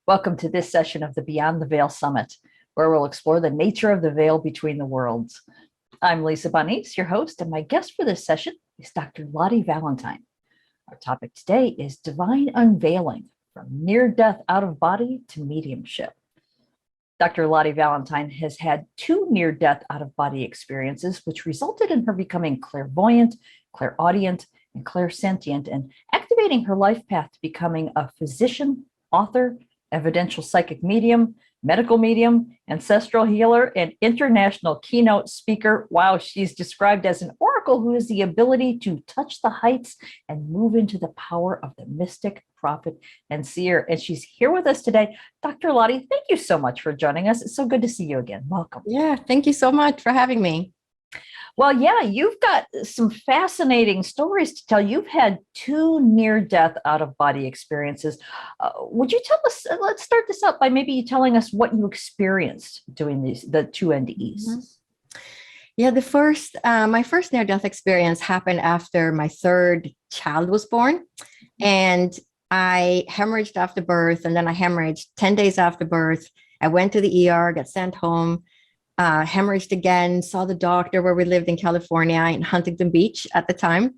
Welcome to this session of the Beyond the Veil Summit, where we'll explore the nature of the veil between the worlds. I'm Lisa Bonise, your host, and my guest for this session is Dr. Lotte Valentin. Our topic today is divine unveiling, from near-death out-of-body to mediumship. Dr. Lotte Valentin has had two near-death out-of-body experiences, which resulted in her becoming clairvoyant, clairaudient, and clairsentient, and activating her life path to becoming a physician, author, evidential psychic medium, medical medium, ancestral healer, and international keynote speaker. Wow, she's described as an oracle who has the ability to touch the heights and move into the power of the mystic, prophet, and seer. And she's here with us today. Dr. Lotte, thank you so much for joining us. It's so good to see you again. Welcome. Yeah, thank you so much for having me. Well, yeah, you've got some fascinating stories to tell. You've had two near-death out-of-body experiences. Would you tell us, let's start this up by maybe telling us what you experienced doing the two NDEs. Mm-hmm. Yeah, my first near-death experience happened after my third child was born. And I hemorrhaged after birth, and then I hemorrhaged 10 days after birth. I went to the ER, got sent home. Hemorrhaged again, saw the doctor where we lived in California in Huntington Beach at the time.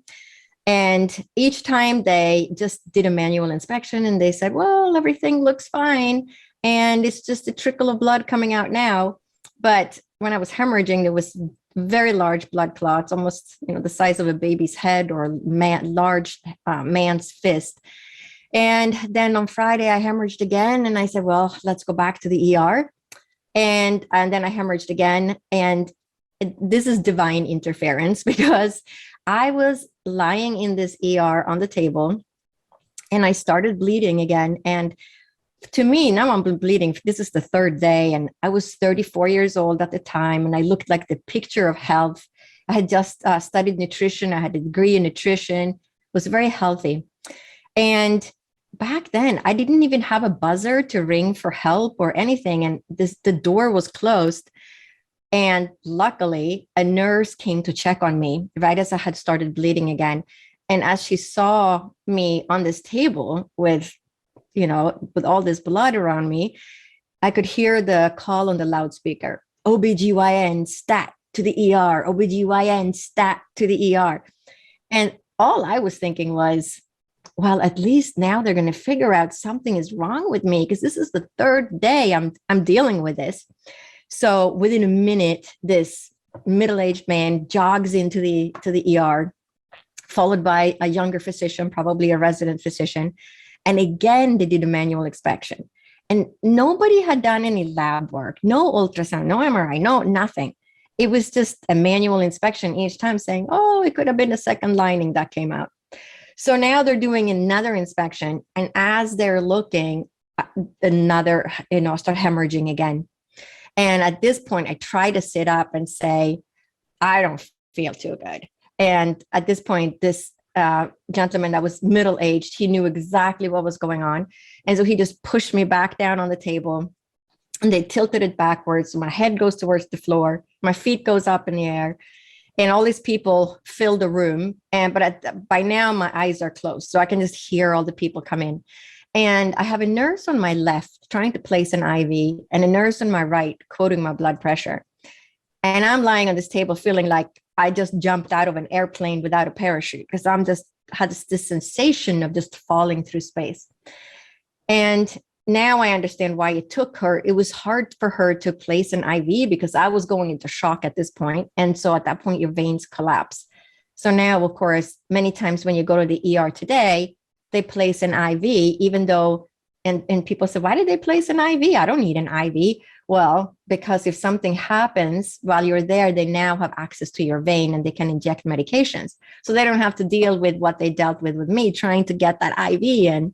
And each time they just did a manual inspection and they said, well, everything looks fine. And it's just a trickle of blood coming out now. But when I was hemorrhaging, there was very large blood clots, almost the size of a baby's head or large man's fist. And then on Friday, I hemorrhaged again. And I said, well, let's go back to the ER. And then I hemorrhaged again. And this is divine interference because I was lying in this ER on the table and I started bleeding again. And to me, now I'm bleeding. This is the third day. And I was 34 years old at the time. And I looked like the picture of health. I had just studied nutrition. I had a degree in nutrition, was very healthy. And back then, I didn't even have a buzzer to ring for help or anything. And the door was closed. And luckily, a nurse came to check on me right as I had started bleeding again. And as she saw me on this table with all this blood around me, I could hear the call on the loudspeaker, OBGYN stat to the ER, OBGYN stat to the ER. And all I was thinking was, well, at least now they're going to figure out something is wrong with me because this is the third day I'm dealing with this. So within a minute, this middle-aged man jogs into the ER, followed by a younger physician, probably a resident physician. And again, they did a manual inspection. And nobody had done any lab work, no ultrasound, no MRI, no nothing. It was just a manual inspection each time saying, oh, it could have been a second lining that came out. So now they're doing another inspection. And as they're looking, start hemorrhaging again. And at this point, I try to sit up and say, I don't feel too good. And at this point, this gentleman that was middle-aged, he knew exactly what was going on. And so he just pushed me back down on the table and they tilted it backwards. So my head goes towards the floor. My feet goes up in the air. And all these people fill the room. By now, my eyes are closed. So I can just hear all the people come in. And I have a nurse on my left trying to place an IV and a nurse on my right quoting my blood pressure. And I'm lying on this table feeling like I just jumped out of an airplane without a parachute because I'm just had this sensation of just falling through space. And now I understand why it took her. It was hard for her to place an IV because I was going into shock at this point. And so at that point, your veins collapse. So now, of course, many times when you go to the ER today, they place an IV, even though, and people say, why did they place an IV? I don't need an IV. Well, because if something happens while you're there, they now have access to your vein and they can inject medications. So they don't have to deal with what they dealt with me, trying to get that IV in.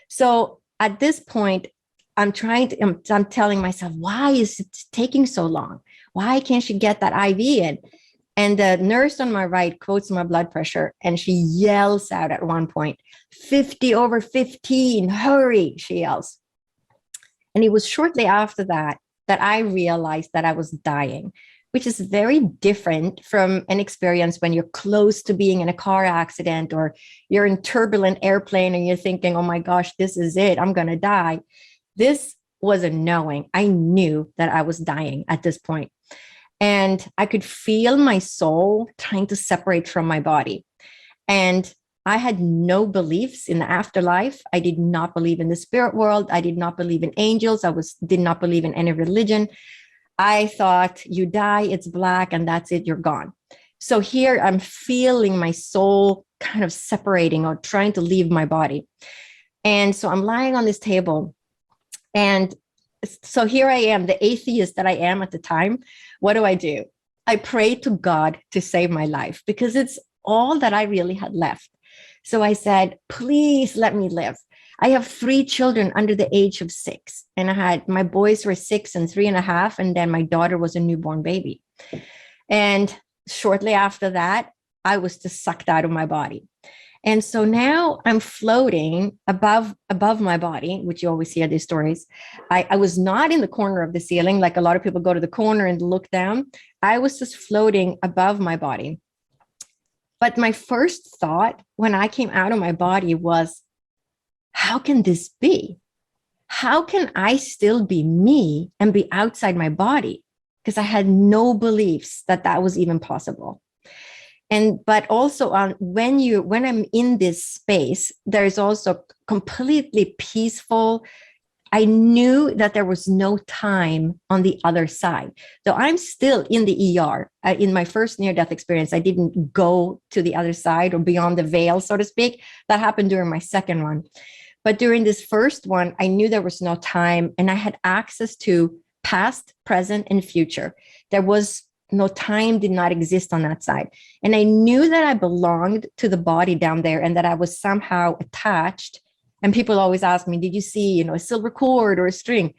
So at this point, I'm telling myself, why is it taking so long? Why can't she get that IV in? And the nurse on my right quotes my blood pressure and she yells out at one point, 50/15, hurry, she yells. And it was shortly after that I realized that I was dying, which is very different from an experience when you're close to being in a car accident or you're in turbulent airplane and you're thinking, oh my gosh, this is it, I'm going to die. This was a knowing. I knew that I was dying at this point. And I could feel my soul trying to separate from my body. And I had no beliefs in the afterlife. I did not believe in the spirit world. I did not believe in angels. Did not believe in any religion. I thought you die, it's black, and that's it, you're gone. So here I'm feeling my soul kind of separating or trying to leave my body. And so I'm lying on this table. And so here I am, the atheist that I am at the time. What do? I pray to God to save my life because it's all that I really had left. So I said, please let me live. I have 3 children under the age of 6. And my boys were 6 and 3.5. And then my daughter was a newborn baby. And shortly after that, I was just sucked out of my body. And so now I'm floating above my body, which you always hear these stories. I was not in the corner of the ceiling, like a lot of people go to the corner and look down. I was just floating above my body. But my first thought when I came out of my body was, how can this be? How can I still be me and be outside my body? Because I had no beliefs that was even possible. But also when I'm in this space, there's also completely peaceful. I knew that there was no time on the other side. So I'm still in the ER. In my first near-death experience, I didn't go to the other side or beyond the veil, so to speak. That happened during my second one. But during this first one, I knew there was no time, and I had access to past, present, and future. There was no time, did not exist on that side. And I knew that I belonged to the body down there and that I was somehow attached. And people always ask me, did you see, a silver cord or a string?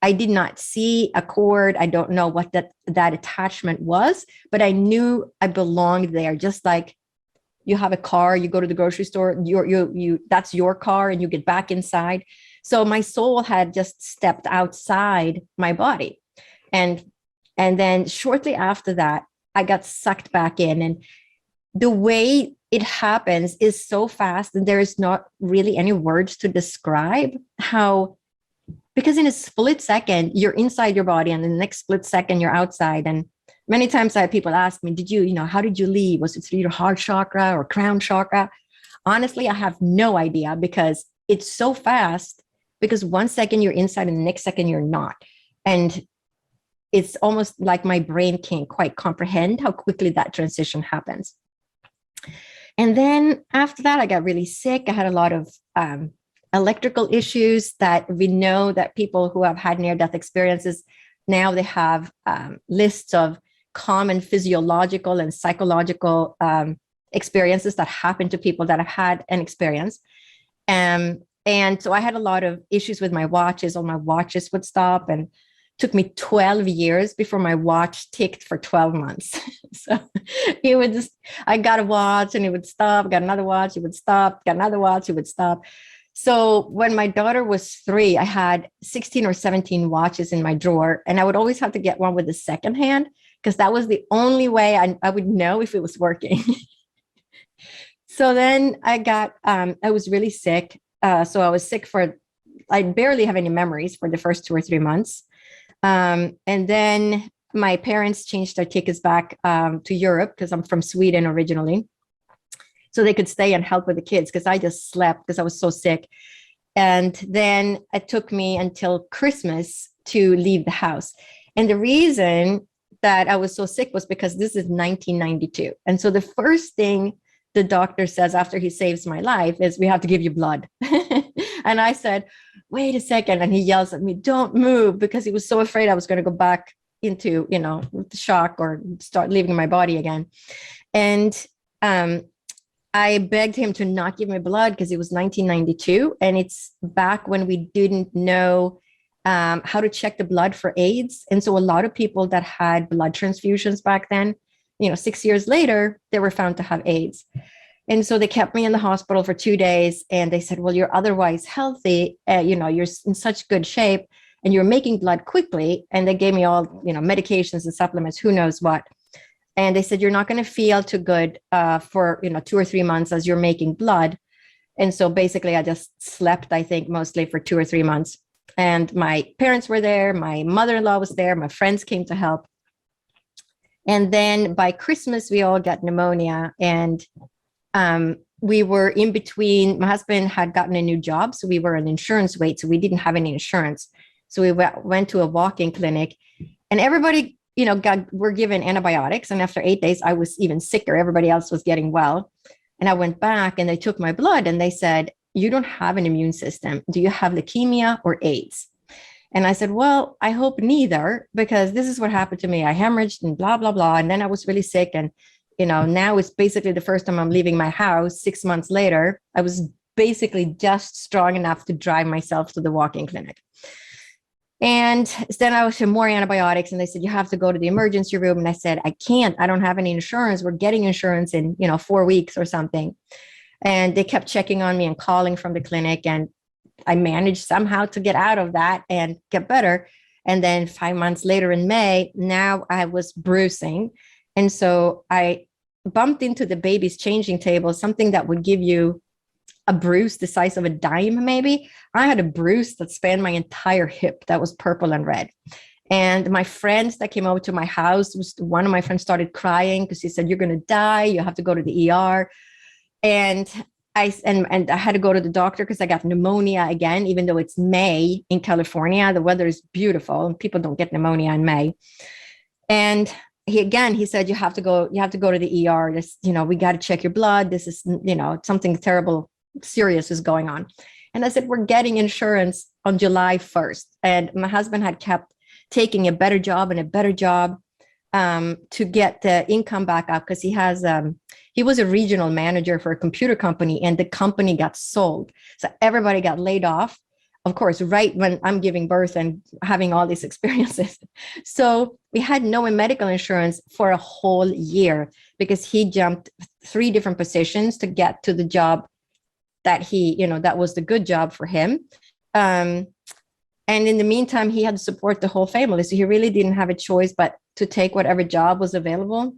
I did not see a cord. I don't know what that attachment was, but I knew I belonged there. Just like you have a car, you go to the grocery store, that's your car, and you get back inside. So my soul had just stepped outside my body. And then shortly after that, I got sucked back in. And the way it happens is so fast, and there is not really any words to describe how, because in a split second, you're inside your body, and in the next split second, you're outside. And many times I have people ask me, how did you leave? Was it through your heart chakra or crown chakra? Honestly, I have no idea, because it's so fast, because 1 second you're inside and the next second you're not. And it's almost like my brain can't quite comprehend how quickly that transition happens. And then after that, I got really sick. I had a lot of electrical issues that we know that people who have had near-death experiences, now they have lists of common physiological and psychological experiences that happen to people that have had an experience. And so I had a lot of issues with my watches. All my watches would stop, and took me 12 years before my watch ticked for 12 months. So I got a watch and it would stop, got another watch, it would stop, got another watch, it would stop. So when my daughter was 3, I had 16 or 17 watches in my drawer, and I would always have to get one with the second hand, because that was the only way I would know if it was working. So then I was really sick. So I was sick I barely have any memories for the first 2 or 3 months. And then my parents changed their tickets back to Europe, because I'm from Sweden originally, so they could stay and help with the kids, because I just slept because I was so sick. And then it took me until Christmas to leave the house. And the reason that I was so sick was because this is 1992. And so the first thing the doctor says after he saves my life is, we have to give you blood. And I said, wait a second. And he yells at me, don't move, because he was so afraid I was going to go back into, shock or start leaving my body again. And I begged him to not give me blood, because it was 1992. And it's back when we didn't know how to check the blood for AIDS. And so a lot of people that had blood transfusions back then, 6 years later, they were found to have AIDS. And so they kept me in the hospital for 2 days, and they said, well, you're otherwise healthy. You're in such good shape, and you're making blood quickly. And they gave me all, medications and supplements, who knows what. And they said, you're not going to feel too good for, 2 or 3 months as you're making blood. And so basically I just slept, I think, mostly for 2 or 3 months. And my parents were there. My mother-in-law was there. My friends came to help. And then by Christmas, we all got pneumonia. And we were in between. My husband had gotten a new job, so we were on insurance wait. So we didn't have any insurance. So we went to a walk-in clinic, and everybody, were given antibiotics. And after 8 days, I was even sicker. Everybody else was getting well. And I went back and they took my blood and they said, "You don't have an immune system. Do you have leukemia or AIDS?" And I said, "Well, I hope neither, because this is what happened to me. I hemorrhaged and blah, blah, blah. And then I was really sick. And, now it's basically the first time I'm leaving my house 6 months later. I was basically just strong enough to drive myself to the walk-in clinic." And then I was on more antibiotics and they said, "You have to go to the emergency room." And I said, "I can't, I don't have any insurance. We're getting insurance in, 4 weeks or something." And they kept checking on me and calling from the clinic. And I managed somehow to get out of that and get better. And then 5 months later in May, now I was bruising. And so I bumped into the baby's changing table, something that would give you a bruise the size of a dime, maybe. I had a bruise that spanned my entire hip that was purple and red. And my friends that came over to my house, one of my friends started crying because he said, "You're going to die. You have to go to the ER." And I had to go to the doctor because I got pneumonia again, even though it's May in California. The weather is beautiful and people don't get pneumonia in May. And he said, you have to go to the ER. This, we got to check your blood. This is, something terrible, serious is going on. And I said, "We're getting insurance on July 1st. And my husband had kept taking a better job and a better job to get the income back up, because he was a regional manager for a computer company and the company got sold. So everybody got laid off, of course, right when I'm giving birth and having all these experiences. So we had no medical insurance for a whole year because he jumped 3 different positions to get to the job that that was the good job for him. And in the meantime, he had to support the whole family. So he really didn't have a choice but to take whatever job was available.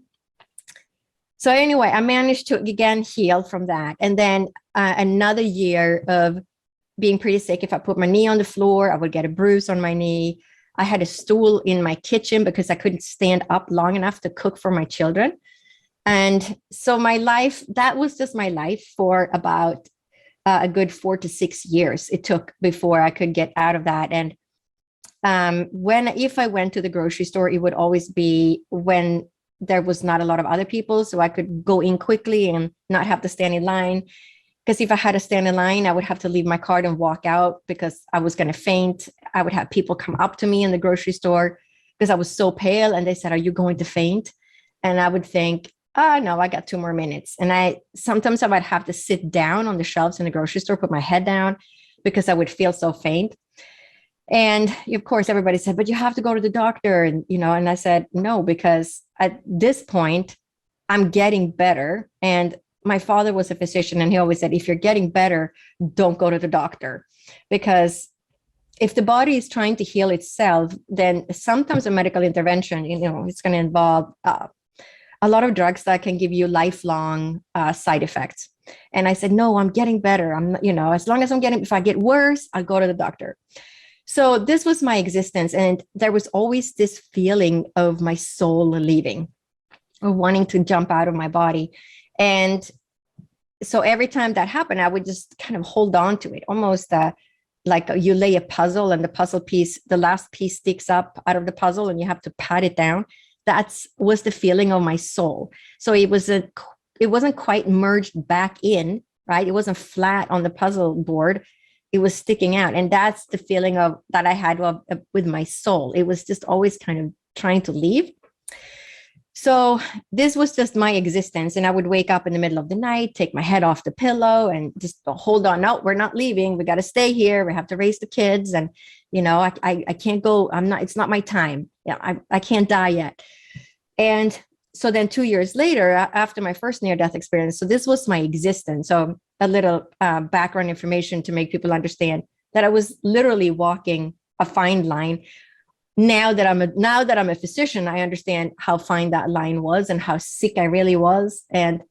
So anyway, I managed to again heal from that. And then another year of being pretty sick. If I put my knee on the floor, I would get a bruise on my knee. I had a stool in my kitchen because I couldn't stand up long enough to cook for my children. And so my life, that was just my life for about a good 4 to 6 years it took before I could get out of that. And if I went to the grocery store, it would always be when there was not a lot of other people, so I could go in quickly and not have to stand in line. Because if I had to stand in line, I would have to leave my cart and walk out because I was going to faint. I would have people come up to me in the grocery store because I was so pale, and they said, "Are you going to faint?" And I would think, "Oh, no, I got 2 more minutes." And sometimes I would have to sit down on the shelves in the grocery store, put my head down because I would feel so faint. And of course, everybody said, "But you have to go to the doctor." And, and I said, "No, because at this point I'm getting better." And my father was a physician, and he always said, if you're getting better, don't go to the doctor, because if the body is trying to heal itself, then sometimes a medical intervention, it's going to involve a lot of drugs that can give you lifelong side effects. And I said, "No, I'm getting better. I'm, as long as if I get worse, I'll go to the doctor." So this was my existence. And there was always this feeling of my soul leaving, or wanting to jump out of my body. And so every time that happened, I would just kind of hold on to it, almost like you lay a puzzle and the puzzle piece, the last piece sticks up out of the puzzle and you have to pat it down. That was the feeling of my soul. So it wasn't quite merged back in, right? It wasn't flat on the puzzle board. It was sticking out. And that's the feeling that I had with my soul. It was just always kind of trying to leave. So this was just my existence. And I would wake up in the middle of the night, take my head off the pillow and just hold on. No, we're not leaving. We got to stay here. We have to raise the kids. And, I can't go. It's not my time. Yeah, I can't die yet. And so then 2 years later, after my first near-death experience, so this was my existence. So a little background information to make people understand that I was literally walking a fine line. Now that I'm a physician, I understand how fine that line was and how sick I really was, and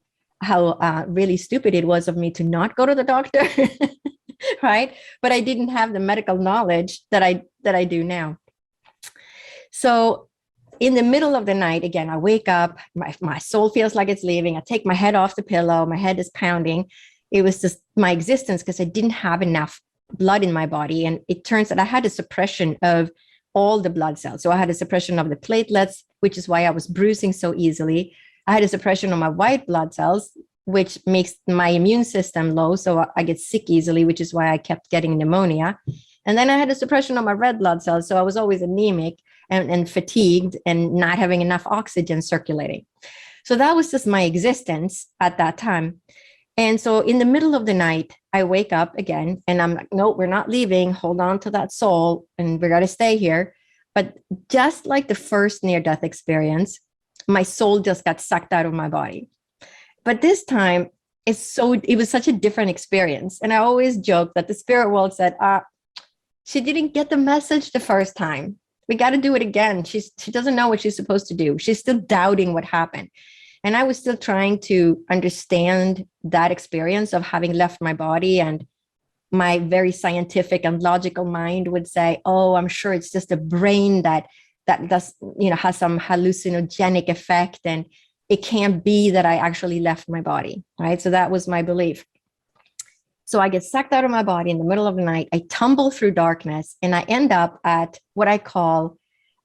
how really stupid it was of me to not go to the doctor, right? But I didn't have the medical knowledge that I do now. So in the middle of the night, again, I wake up, my soul feels like it's leaving. I take my head off the pillow, my head is pounding. It was just my existence because I didn't have enough blood in my body. And it turns out I had a suppression of all the blood cells. So I had a suppression of the platelets, which is why I was bruising so easily. I had a suppression of my white blood cells, which makes my immune system low. So I get sick easily, which is why I kept getting pneumonia. And then I had a suppression of my red blood cells. So I was always anemic and fatigued and not having enough oxygen circulating. So that was just my existence at that time. And so in the middle of the night, I wake up again and I'm like, no, we're not leaving. Hold on to that soul and we're going to stay here. But just like the first near-death experience, my soul just got sucked out of my body. But this time, it was such a different experience. And I always joke that the spirit world said, she didn't get the message the first time. We got to do it again. She doesn't know what she's supposed to do. She's still doubting what happened. And I was still trying to understand that experience of having left my body. And my very scientific and logical mind would say, oh, I'm sure it's just a brain that does, has some hallucinogenic effect. And it can't be that I actually left my body, right? So that was my belief. So I get sucked out of my body in the middle of the night. I tumble through darkness and I end up at what I call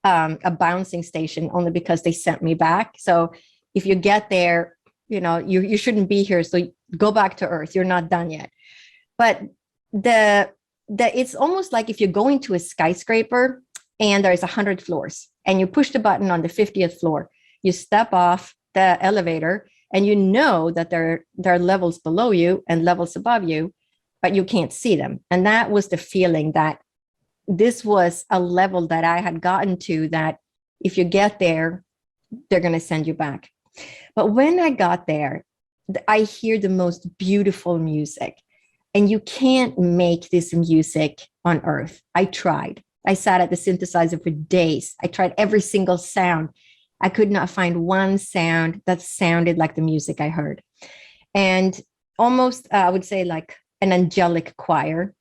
a bouncing station, only because they sent me back. So if you get there, you shouldn't be here. So go back to Earth. You're not done yet. But it's almost like if you're going to a skyscraper and there's 100 floors and you push the button on the 50th floor, you step off the elevator and you know that there are levels below you and levels above you, but you can't see them. And that was the feeling that this was a level that I had gotten to, that if you get there, they're going to send you back. But when I got there, I hear the most beautiful music. And you can't make this music on Earth. I tried. I sat at the synthesizer for days. I tried every single sound. I could not find one sound that sounded like the music I heard. And almost, I would say, like an angelic choir.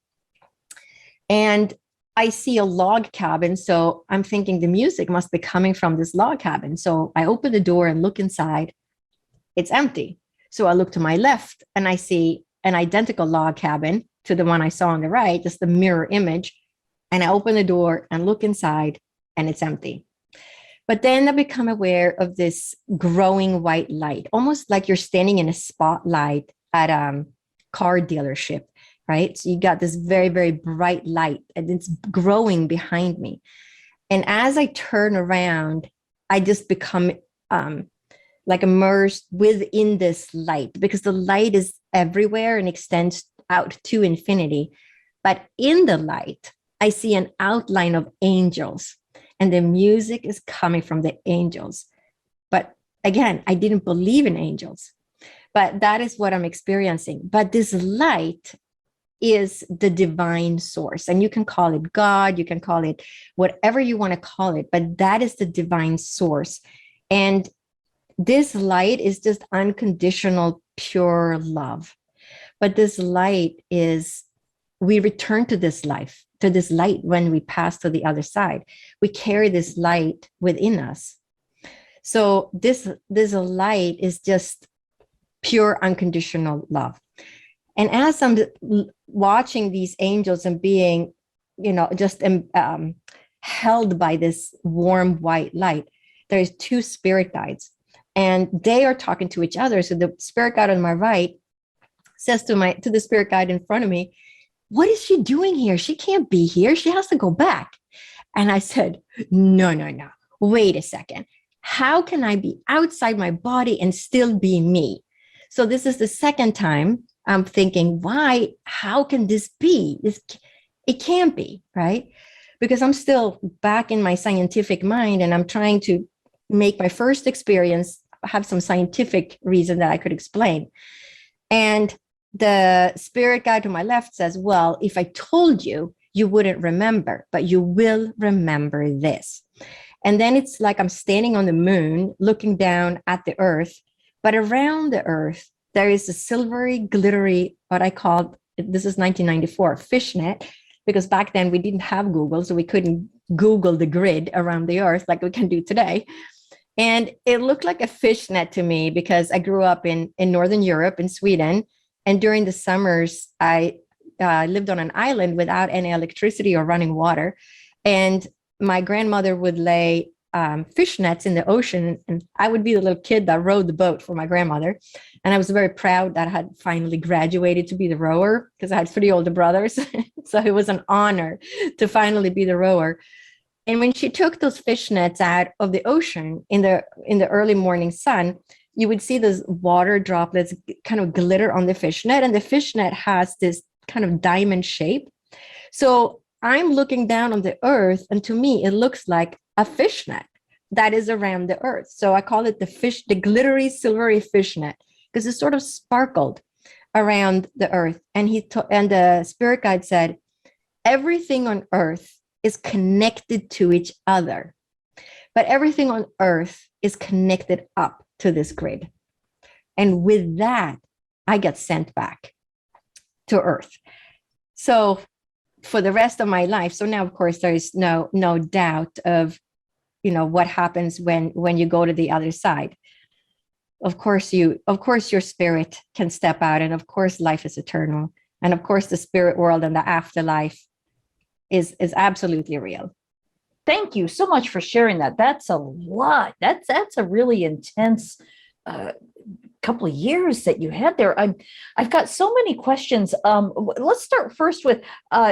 And I see a log cabin. So I'm thinking the music must be coming from this log cabin. So I open the door and look inside. It's empty. So I look to my left and I see an identical log cabin to the one I saw on the right, just the mirror image. And I open the door and look inside and it's empty. But then I become aware of this growing white light, almost like you're standing in a spotlight at a car dealership, right? So you got this very, very bright light and it's growing behind me. And as I turn around, I just become like immersed within this light, because the light is everywhere and extends out to infinity. But in the light, I see an outline of angels. And the music is coming from the angels. But again, I didn't believe in angels, but that is what I'm experiencing. But this light is the divine source. And you can call it God, you can call it whatever you want to call it, but that is the divine source. And this light is just unconditional, pure love. But this light is, we return to this life, to this light when we pass to the other side. We carry this light within us. So this light is just pure unconditional love. And as I'm watching these angels and being, just held by this warm white light, there's two spirit guides and they are talking to each other. So the spirit guide on my right says to the spirit guide in front of me, "What is she doing here? She can't be here. She has to go back." And I said, no. Wait a second. How can I be outside my body and still be me? So this is the second time I'm thinking, why? How can this be? It can't be, right? Because I'm still back in my scientific mind and I'm trying to make my first experience have some scientific reason that I could explain. And the spirit guide to my left says, well, if I told you, you wouldn't remember, but you will remember this. And then it's like I'm standing on the moon, looking down at the earth, but around the earth, there is a silvery, glittery, what I call this is 1994, fishnet, because back then we didn't have Google, so we couldn't Google the grid around the earth like we can do today. And it looked like a fishnet to me because I grew up in Northern Europe, in Sweden. And during the summers, I lived on an island without any electricity or running water. And my grandmother would lay fishnets in the ocean. And I would be the little kid that rowed the boat for my grandmother. And I was very proud that I had finally graduated to be the rower because I had 3 older brothers. So it was an honor to finally be the rower. And when she took those fishnets out of the ocean in the early morning sun, you would see those water droplets kind of glitter on the fishnet. And the fishnet has this kind of diamond shape. So I'm looking down on the earth, and to me, it looks like a fishnet that is around the earth. So I call it the glittery, silvery fishnet, because it sort of sparkled around the earth. And and the spirit guide said, everything on earth is connected to each other, but everything on earth is connected up to this grid. And with that, I get sent back to earth. So for the rest of my life, so now of course there is no doubt of, what happens when you go to the other side. Of course your spirit can step out, and of course life is eternal, and of course the spirit world and the afterlife is absolutely real. Thank you so much for sharing that. That's a lot. That's a really intense couple of years that you had there. I've got so many questions. Let's start first with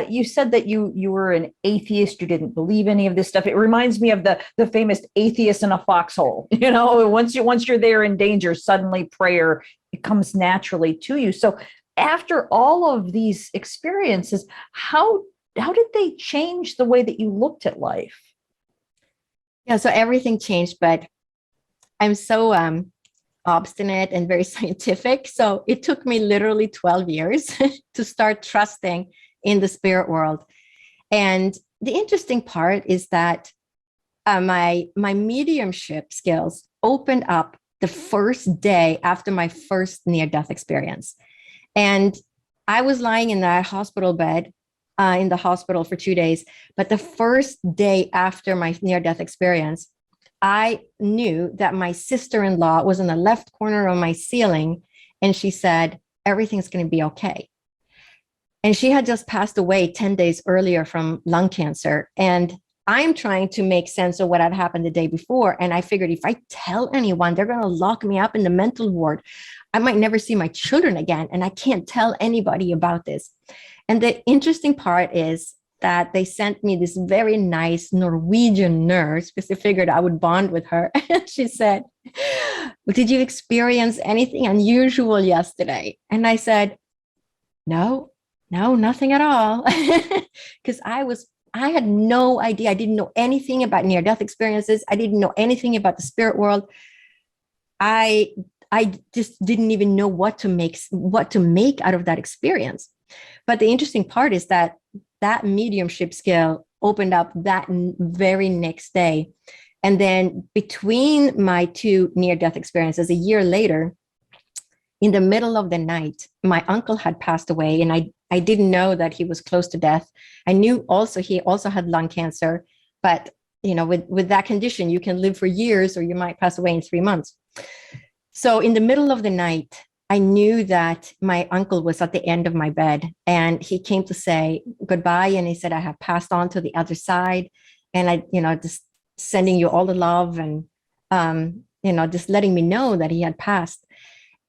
you said that you were an atheist. You didn't believe any of this stuff. It reminds me of the famous atheist in a foxhole. Once you're there in danger, suddenly prayer, it comes naturally to you. So after all of these experiences, how did they change the way that you looked at life? Yeah, so everything changed, but I'm so obstinate and very scientific. So it took me literally 12 years to start trusting in the spirit world. And the interesting part is that my mediumship skills opened up the first day after my first near-death experience. And I was lying in that hospital bed in the hospital for 2 days. But the first day after my near-death experience, I knew that my sister-in-law was in the left corner of my ceiling, and she said, everything's going to be okay. And she had just passed away 10 days earlier from lung cancer. And I'm trying to make sense of what had happened the day before. And I figured if I tell anyone, they're going to lock me up in the mental ward. I might never see my children again. And I can't tell anybody about this. And the interesting part is that they sent me this very nice Norwegian nurse because they figured I would bond with her. And she said, well, did you experience anything unusual yesterday? And I said, no, nothing at all. Because I had no idea. I didn't know anything about near-death experiences. I didn't know anything about the spirit world. I just didn't even know what to make out of that experience. But the interesting part is that mediumship skill opened up that very next day. And then between my 2 near-death experiences, a year later, in the middle of the night, my uncle had passed away, and I didn't know that he was close to death. I knew also he also had lung cancer, but with that condition, you can live for years or you might pass away in 3 months. So in the middle of the night, I knew that my uncle was at the end of my bed, and he came to say goodbye. And he said, I have passed on to the other side, and I, just sending you all the love and, just letting me know that he had passed.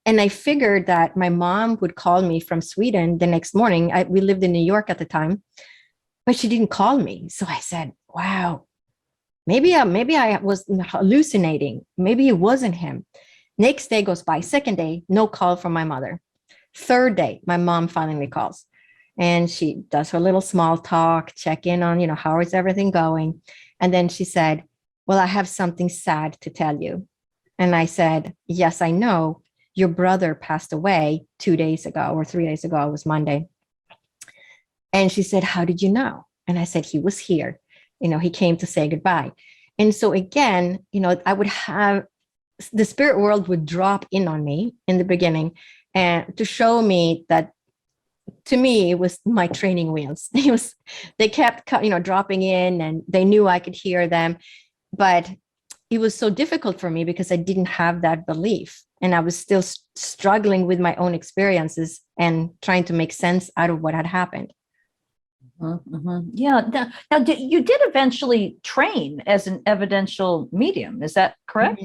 And I figured that my mom would call me from Sweden the next morning. We lived in New York at the time, but she didn't call me. So I said, wow, maybe I was hallucinating. Maybe it wasn't him. Next day goes by. Second day, no call from my mother. Third day, my mom finally calls, and she does her little small talk, check in on, how is everything going? And then she said, well, I have something sad to tell you. And I said, yes, I know. Your brother passed away 2 days ago or 3 days ago. It was Monday. And she said, how did you know? And I said, he was here. He came to say goodbye. And so again, I would have the spirit world would drop in on me in the beginning and to show me that to me, it was my training wheels. They kept, dropping in, and they knew I could hear them. But it was so difficult for me because I didn't have that belief. And I was still struggling with my own experiences and trying to make sense out of what had happened. Yeah. Now, you did eventually train as an evidential medium. Is that correct?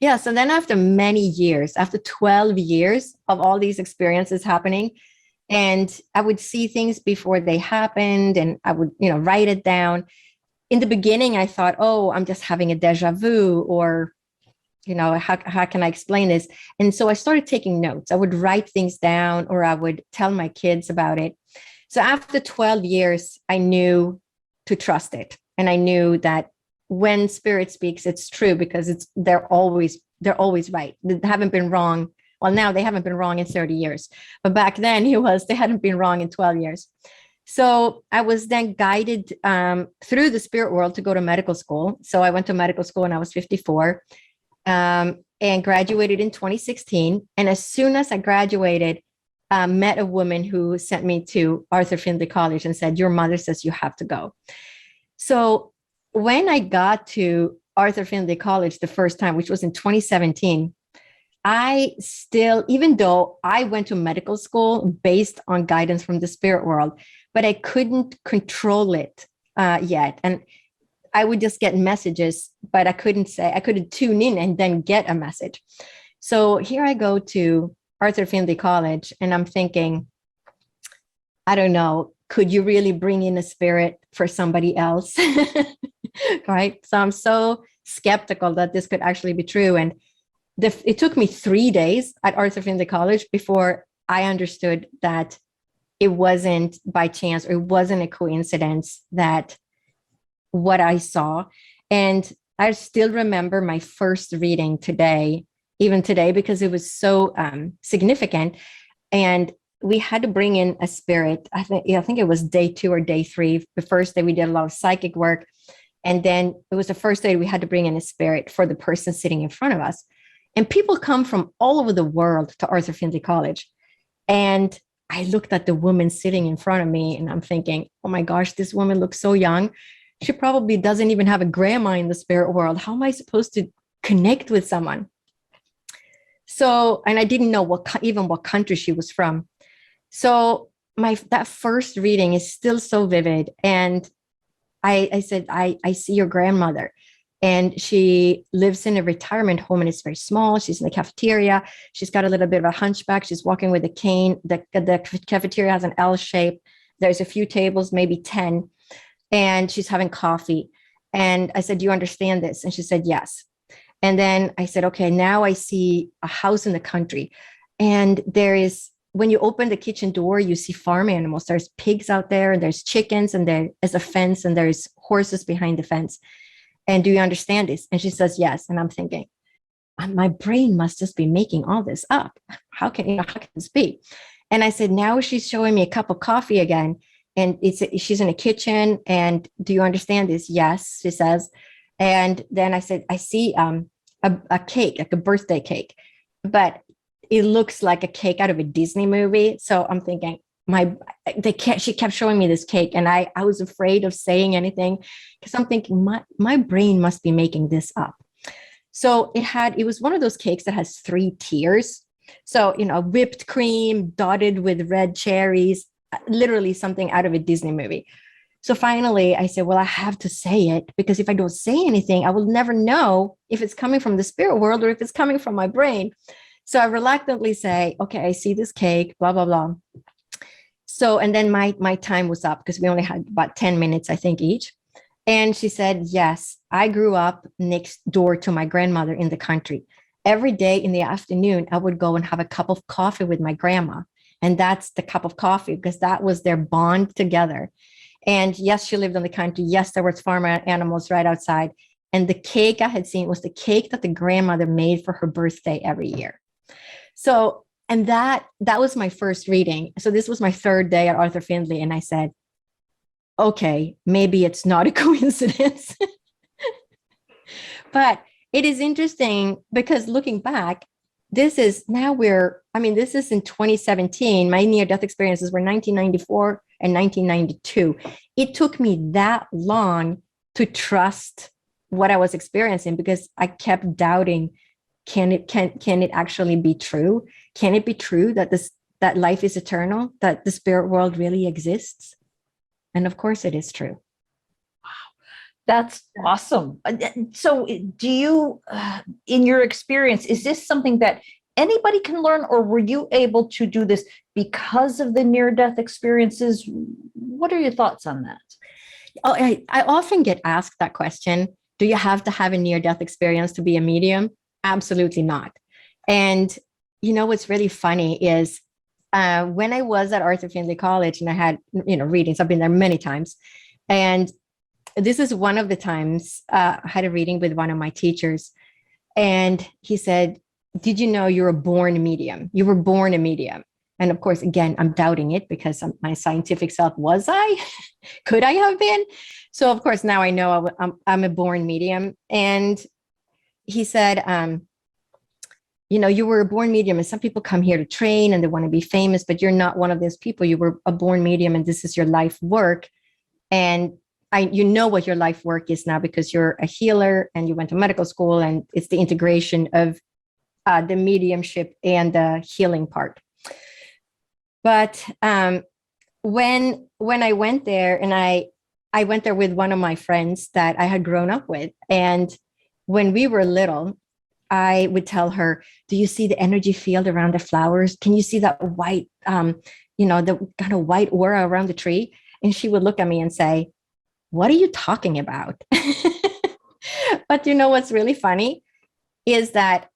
Yeah. So then after many years, after 12 years of all these experiences happening, and I would see things before they happened, and I would, write it down. In the beginning, I thought, oh, I'm just having a deja vu, or, how can I explain this? And so I started taking notes. I would write things down, or I would tell my kids about it. So after 12 years, I knew to trust it. And I knew that when spirit speaks, it's true, because they're always right. They haven't been wrong. Well, now they haven't been wrong in 30 years, but back then they hadn't been wrong in 12 years. So I was then guided through the spirit world to go to medical school. So I went to medical school when I was 54 and graduated in 2016. And as soon as I graduated, met a woman who sent me to Arthur Findlay College and said, your mother says you have to go. So when I got to Arthur Findlay College the first time, which was in 2017, I still, even though I went to medical school based on guidance from the spirit world, but I couldn't control it yet. And I would just get messages, but I couldn't tune in and then get a message. So here I go to Arthur Findlay College, and I'm thinking, I don't know, could you really bring in a spirit for somebody else? Right? So I'm so skeptical that this could actually be true. And it took me 3 days at Arthur Findlay College before I understood that it wasn't by chance, or it wasn't a coincidence that what I saw. And I still remember my first reading even today, because it was so significant. And we had to bring in a spirit. I think it was day 2 or day 3. The first day we did a lot of psychic work. And then it was the first day we had to bring in a spirit for the person sitting in front of us. And people come from all over the world to Arthur Findlay College. And I looked at the woman sitting in front of me, and I'm thinking, oh my gosh, this woman looks so young. She probably doesn't even have a grandma in the spirit world. How am I supposed to connect with someone? So, and I didn't know what country she was from. So that first reading is still so vivid. And I said, I see your grandmother. And she lives in a retirement home, and it's very small. She's in the cafeteria. She's got a little bit of a hunchback. She's walking with a cane. The cafeteria has an L shape. There's a few tables, maybe 10. And she's having coffee. And I said, do you understand this? And she said, yes. And then I said, okay, now I see a house in the country. And when you open the kitchen door, you see farm animals. There's pigs out there, and there's chickens, and there is a fence, and there's horses behind the fence. And do you understand this? And she says, yes. And I'm thinking, my brain must just be making all this up. How can this be? And I said, now she's showing me a cup of coffee again. And she's in a kitchen. And do you understand this? Yes, she says. And then I said, I see a cake, like a birthday cake, but it looks like a cake out of a Disney movie. So I'm thinking, she kept showing me this cake, and I was afraid of saying anything, because I'm thinking my brain must be making this up. So it was one of those cakes that has 3 tiers. So, whipped cream dotted with red cherries, literally something out of a Disney movie. So finally I said, well, I have to say it, because if I don't say anything, I will never know if it's coming from the spirit world or if it's coming from my brain. So I reluctantly say, okay, I see this cake, blah, blah, blah. So, and then my time was up, because we only had about 10 minutes, I think, each. And she said, yes, I grew up next door to my grandmother in the country. Every day in the afternoon, I would go and have a cup of coffee with my grandma. And that's the cup of coffee, because that was their bond together. And yes, she lived in the country. Yes, there was farm animals right outside. And the cake I had seen was the cake that the grandmother made for her birthday every year. So, and that was my first reading. So this was my 3rd day at Arthur Findlay. And I said, okay, maybe it's not a coincidence. But it is interesting, because looking back, this is now this is in 2017. My near-death experiences were 1994 and 1992. It took me that long to trust what I was experiencing because I kept doubting, can it actually be true? Can it be true that that life is eternal, that the spirit world really exists? And of course it is true. That's awesome. So do you, in your experience, is this something that anybody can learn, or were you able to do this because of the near-death experiences? What are your thoughts on that? Oh, I often get asked that question. Do you have to have a near-death experience to be a medium? Absolutely not. And what's really funny is when I was at Arthur Findlay College and I had, readings, I've been there many times. And this is one of the times I had a reading with one of my teachers. And he said, did you know you're a born medium? You were born a medium. And of course, again, I'm doubting it because my scientific self, was I? Could I have been? So of course, now I know I'm a born medium. And he said, you were a born medium, and some people come here to train and they want to be famous, but you're not one of those people. You were a born medium and this is your life work. And you know what your life work is now because you're a healer and you went to medical school, and it's the integration of the mediumship and the healing part. But when I went there, and I went there with one of my friends that I had grown up with, and when we were little, I would tell her, do you see the energy field around the flowers? Can you see that white, the kind of white aura around the tree? And she would look at me and say, what are you talking about? But what's really funny is that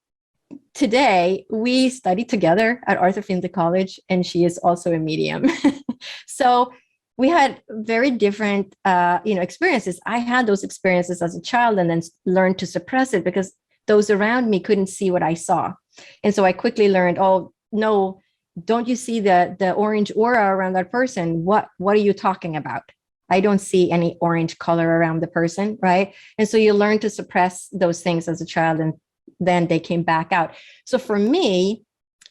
today we study together at Arthur Findlay College, and she is also a medium. So we had very different, experiences. I had those experiences as a child and then learned to suppress it because those around me couldn't see what I saw. And so I quickly learned, oh, no, don't you see the orange aura around that person? What are you talking about? I don't see any orange color around the person, right? And so you learn to suppress those things as a child, and then they came back out. So for me,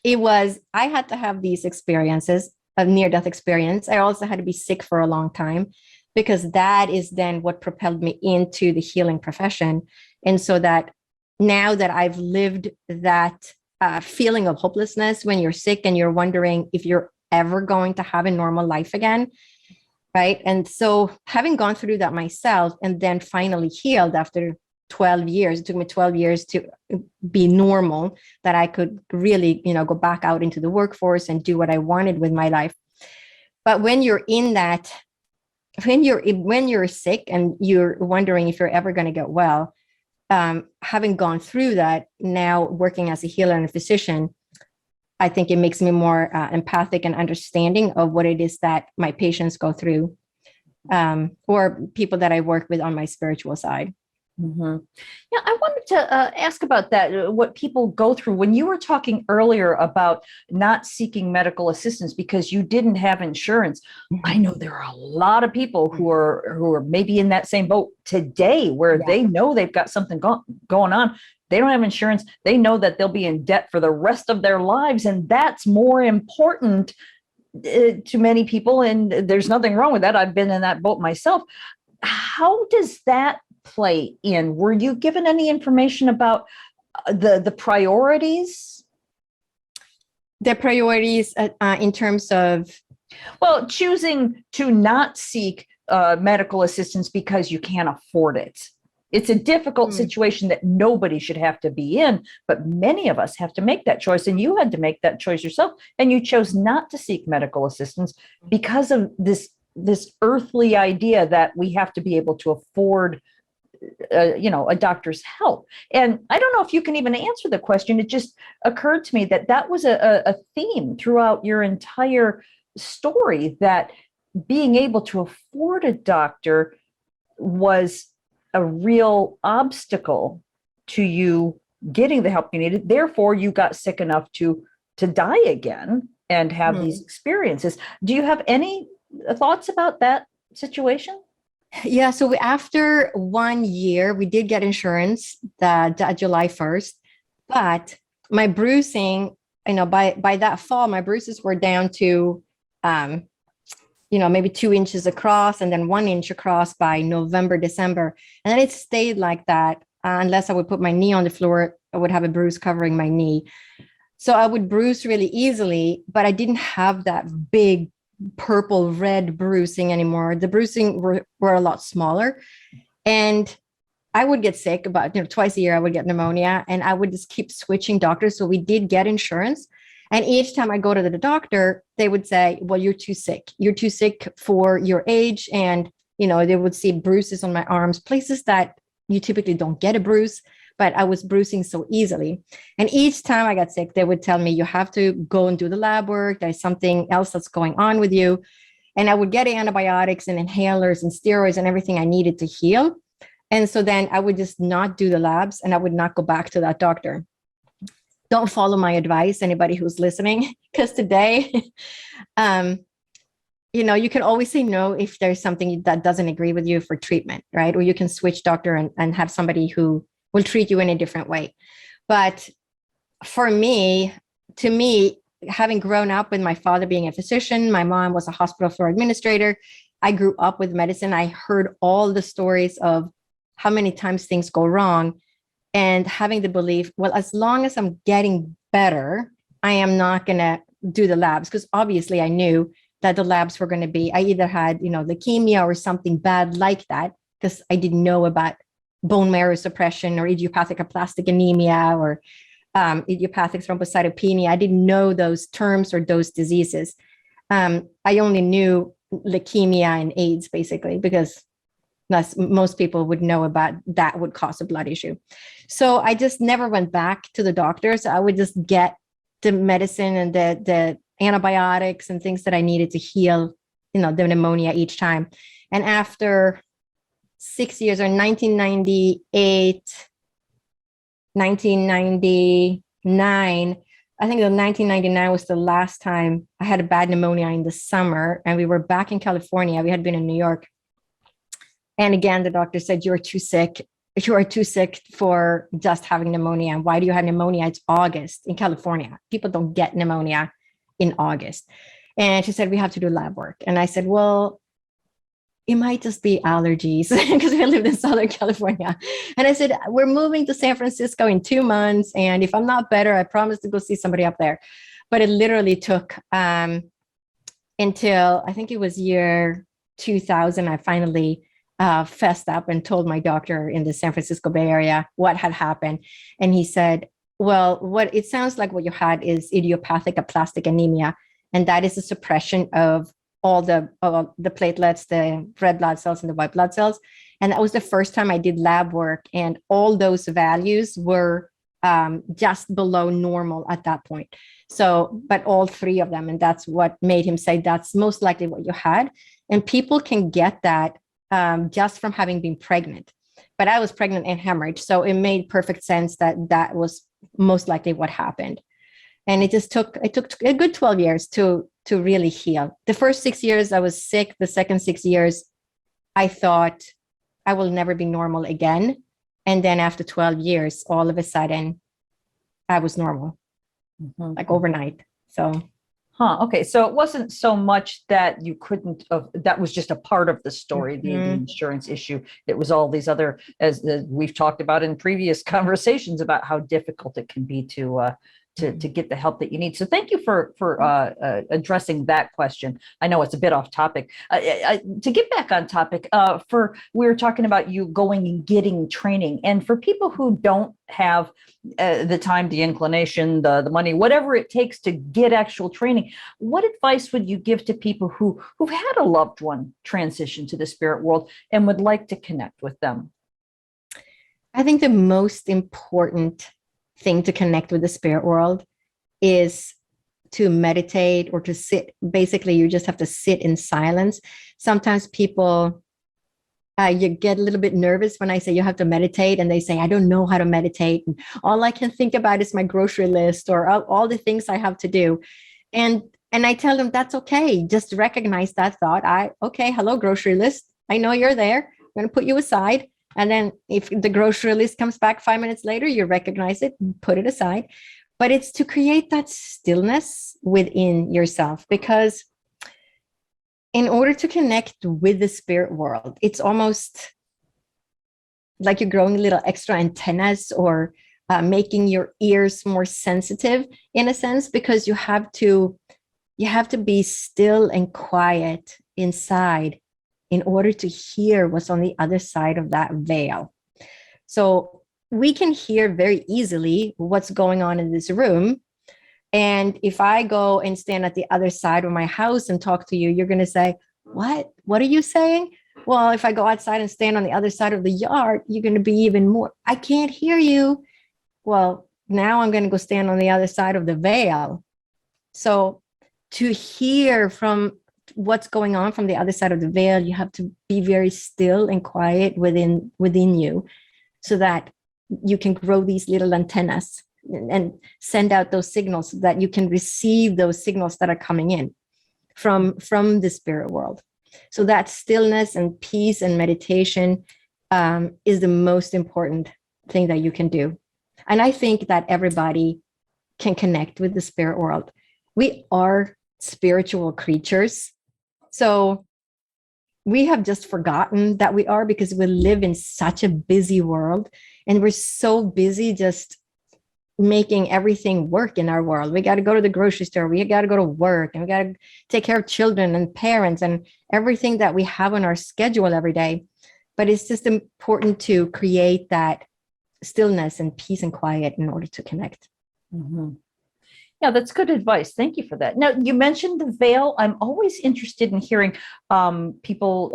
I had to have these experiences, a near-death experience. I also had to be sick for a long time because that is then what propelled me into the healing profession. And so that now that I've lived that feeling of hopelessness when you're sick and you're wondering if you're ever going to have a normal life again, right? And so having gone through that myself and then finally healed after 12 years, it took me 12 years to be normal, that I could really, go back out into the workforce and do what I wanted with my life. But when you're in that, when you're sick and you're wondering if you're ever going to get well, having gone through that, now working as a healer and a physician, I think it makes me more empathic and understanding of what it is that my patients go through, or people that I work with on my spiritual side. Mm-hmm. Yeah, I wanted to ask about that, what people go through. When you were talking earlier about not seeking medical assistance because you didn't have insurance, I know there are a lot of people who are maybe in that same boat today, where they know they've got something going on. They don't have insurance. They know that they'll be in debt for the rest of their lives, and that's more important to many people. And there's nothing wrong with that. I've been in that boat myself. How does that play in? Were you given any information about the priorities? The priorities in terms of? Well, choosing to not seek medical assistance because you can't afford it. It's a difficult situation that nobody should have to be in, but many of us have to make that choice. And you had to make that choice yourself. And you chose not to seek medical assistance because of this earthly idea that we have to be able to afford a doctor's help. And I don't know if you can even answer the question. It just occurred to me that was a theme throughout your entire story, that being able to afford a doctor was a real obstacle to you getting the help you needed. Therefore, you got sick enough to die again and have these experiences. Do you have any thoughts about that situation? Yeah. So after 1 year, we did get insurance that July 1st, but my bruising, by that fall, my bruises were down to, maybe 2 inches across and then 1 inch across by November, December. And then it stayed like that unless I would put my knee on the floor, I would have a bruise covering my knee. So I would bruise really easily, but I didn't have that big purple red bruising anymore. The bruising were a lot smaller. And I would get sick about, twice a year, I would get pneumonia, and I would just keep switching doctors. So we did get insurance. And each time I go to the doctor, they would say, well, you're too sick. You're too sick for your age. And, they would see bruises on my arms, places that you typically don't get a bruise, but I was bruising so easily. And each time I got sick, they would tell me, you have to go and do the lab work. There's something else that's going on with you. And I would get antibiotics and inhalers and steroids and everything I needed to heal. And so then I would just not do the labs and I would not go back to that doctor. Don't follow my advice, anybody who's listening, because today, you can always say no if there's something that doesn't agree with you for treatment, right? Or you can switch doctor and have somebody who will treat you in a different way. But to me, having grown up with my father being a physician, my mom was a hospital floor administrator. I grew up with medicine. I heard all the stories of how many times things go wrong, and having the belief, well, as long as I'm getting better, I am not going to do the labs, because obviously I knew that the labs were going to be, I either had, leukemia or something bad like that, because I didn't know about bone marrow suppression or idiopathic aplastic anemia or idiopathic thrombocytopenia. I didn't know those terms or those diseases. I only knew leukemia and AIDS, basically, because most people would know about that would cause a blood issue. So I just never went back to the doctors. I would just get the medicine and the antibiotics and things that I needed to heal, the pneumonia each time. And after 6 years, or 1998, 1999, I think the 1999 was the last time I had a bad pneumonia in the summer, and we were back in California. We had been in New York. And again, the doctor said, you're too sick. You are too sick for just having pneumonia. And why do you have pneumonia? It's August in California. People don't get pneumonia in August. And she said, we have to do lab work. And I said, well, it might just be allergies, because we lived in Southern California. And I said, we're moving to San Francisco in 2 months. And if I'm not better, I promise to go see somebody up there. But it literally took until I think it was year 2000, I finally fessed up and told my doctor in the San Francisco Bay Area what had happened. And he said, well, what it sounds like what you had is idiopathic aplastic anemia. And that is a suppression of all the platelets, the red blood cells and the white blood cells. And that was the first time I did lab work. And all those values were just below normal at that point. So, but all three of them. And that's what made him say, that's most likely what you had. And people can get that just from having been pregnant. But I was pregnant and hemorrhage. So it made perfect sense that was most likely what happened. And it took a good 12 years to really heal. The first 6 years I was sick. The second 6 years, I thought I will never be normal again. And then after 12 years, all of a sudden, I was normal, like overnight. So. Okay. So it wasn't so much that you couldn't, that was just a part of the story, the insurance issue. It was all these other, as we've talked about in previous conversations about how difficult it can be to get the help that you need. So thank you for addressing that question. I know it's a bit off topic. To get back on topic, we were talking about you going and getting training. And for people who don't have the time, the inclination, the money, whatever it takes to get actual training, what advice would you give to people who've had a loved one transition to the spirit world and would like to connect with them? I think the most important thing to connect with the spirit world is to meditate or to sit. Basically, you just have to sit in silence. Sometimes people, you get a little bit nervous when I say you have to meditate, and they say, I don't know how to meditate. And all I can think about is my grocery list or all the things I have to do. And I tell them, that's okay. Just recognize that thought. Okay, hello, grocery list. I know you're there. I'm going to put you aside. And then if the grocery list comes back 5 minutes later, you recognize it, put it aside. but it's to create that stillness within yourself, because in order to connect with the spirit world, it's almost like you're growing little extra antennas, or making your ears more sensitive in a sense, because you have to be still and quiet inside in order to hear what's on the other side of that veil. So we can hear very easily what's going on in this room. And if I go and stand at the other side of my house and talk to you, you're going to say, what? What are you saying? Well, if I go outside and stand on the other side of the yard, you're going to be even more, I can't hear you. Well, now I'm going to go stand on the other side of the veil. So to hear from what's going on from the other side of the veil, you have to be very still and quiet within you, so that you can grow these little antennas and send out those signals, so that you can receive those signals that are coming in from the spirit world. So that stillness and peace and meditation is the most important thing that you can do. And I think that everybody can connect with the spirit world. We are spiritual creatures. So we have just forgotten that we are, because we live in such a busy world, and we're so busy just making everything work in our world. We got to go to the grocery store, we got to go to work, and we got to take care of children and parents and everything that we have on our schedule every day. But it's just important to create that stillness and peace and quiet in order to connect. Mm-hmm. Yeah, that's good advice. Thank you for that. Now, you mentioned the veil. I'm always interested in hearing people,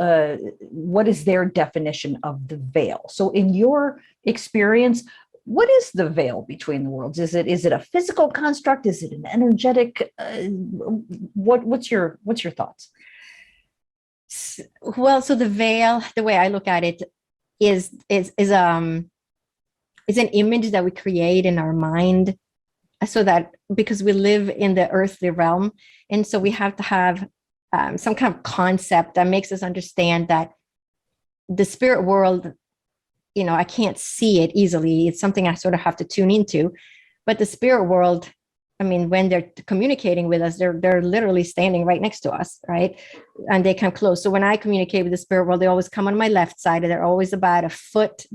what is their definition of the veil? So in your experience, what is the veil between the worlds? Is it a physical construct? Is it an energetic? What's your thoughts? Well, so the veil, the way I look at it is an image that we create in our mind, so that, because we live in the earthly realm, and so we have to have some kind of concept that makes us understand that the spirit world, I can't see it easily. It's something I sort of have to tune into. But the spirit world, I mean, when they're communicating with us, they're literally standing right next to us, right? And they come close. So when I communicate with the spirit world, they always come on my left side, and they're always about a foot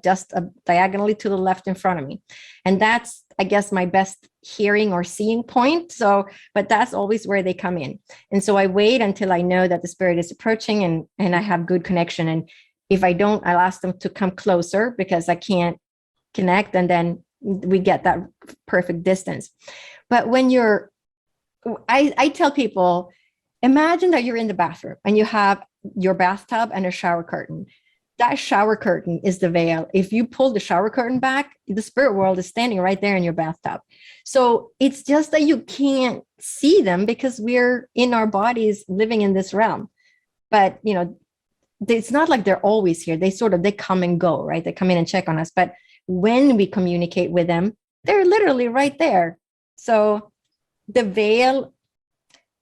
just diagonally to the left in front of me. And that's, I guess, my best hearing or seeing point. So, but that's always where they come in. And so I wait until I know that the spirit is approaching, and I have good connection. And if I don't, I'll ask them to come closer, because I can't connect. And then we get that perfect distance. But when I tell people, imagine that you're in the bathroom and you have your bathtub and a shower curtain. That shower curtain is the veil. If you pull the shower curtain back, the spirit world is standing right there in your bathtub. So it's just that you can't see them, because we're in our bodies living in this realm. But, it's not like they're always here. They come and go, right? They come in and check on us. But when we communicate with them, they're literally right there. So the veil,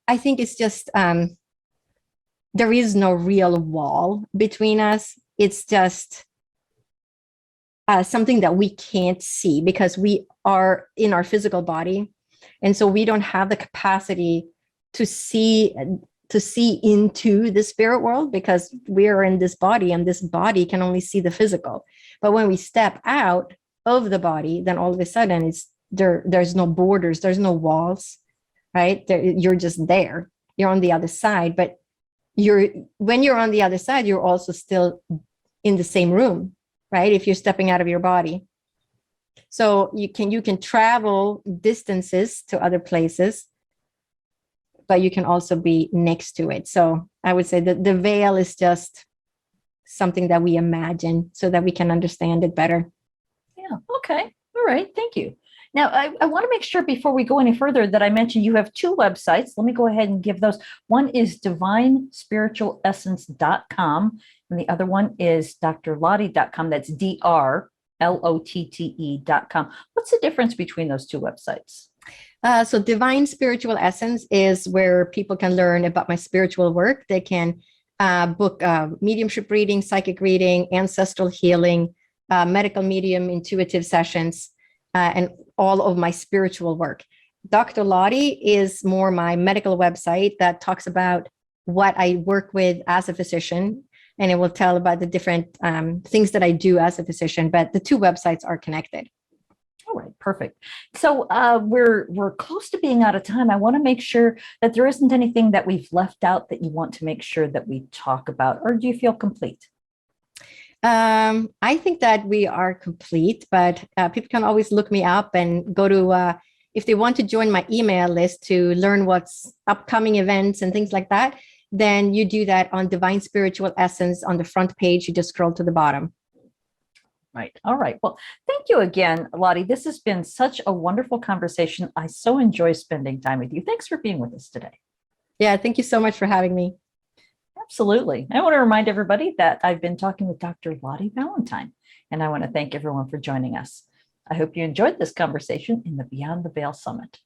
I think, is just, there is no real wall between us. It's just something that we can't see, because we are in our physical body. And so we don't have the capacity to see into the spirit world, because we are in this body, and this body can only see the physical. But when we step out of the body, then all of a sudden there's no borders, there's no walls, right? You're just there. You're on the other side. But when you're on the other side, you're also still in the same room, right? If you're stepping out of your body. So you can travel distances to other places, but you can also be next to it. So I would say that the veil is just something that we imagine so that we can understand it better. Yeah. Okay. All right. Thank you. Now, I want to make sure before we go any further that I mentioned you have two websites. Let me go ahead and give those. One is divinespiritualessence.com, and the other one is drlotte.com. That's drlotte.com. What's the difference between those two websites? So Divine Spiritual Essence is where people can learn about my spiritual work. They can book mediumship reading, psychic reading, ancestral healing, medical medium, intuitive sessions. And all of my spiritual work. Dr. Lotte is more my medical website that talks about what I work with as a physician, and it will tell about the different things that I do as a physician, but the two websites are connected. All right, perfect. So we're close to being out of time. I want to make sure that there isn't anything that we've left out that you want to make sure that we talk about, or do you feel complete? I think that we are complete, but people can always look me up and go to, if they want to join my email list to learn what's upcoming events and things like that, then you do that on Divine Spiritual Essence on the front page. You just scroll to the bottom. Right. All right. Well, thank you again, Lotte. This has been such a wonderful conversation. I so enjoy spending time with you. Thanks for being with us today. Yeah, thank you so much for having me. Absolutely. I want to remind everybody that I've been talking with Dr. Lotte Valentin, and I want to thank everyone for joining us. I hope you enjoyed this conversation in the Beyond the Veil Summit.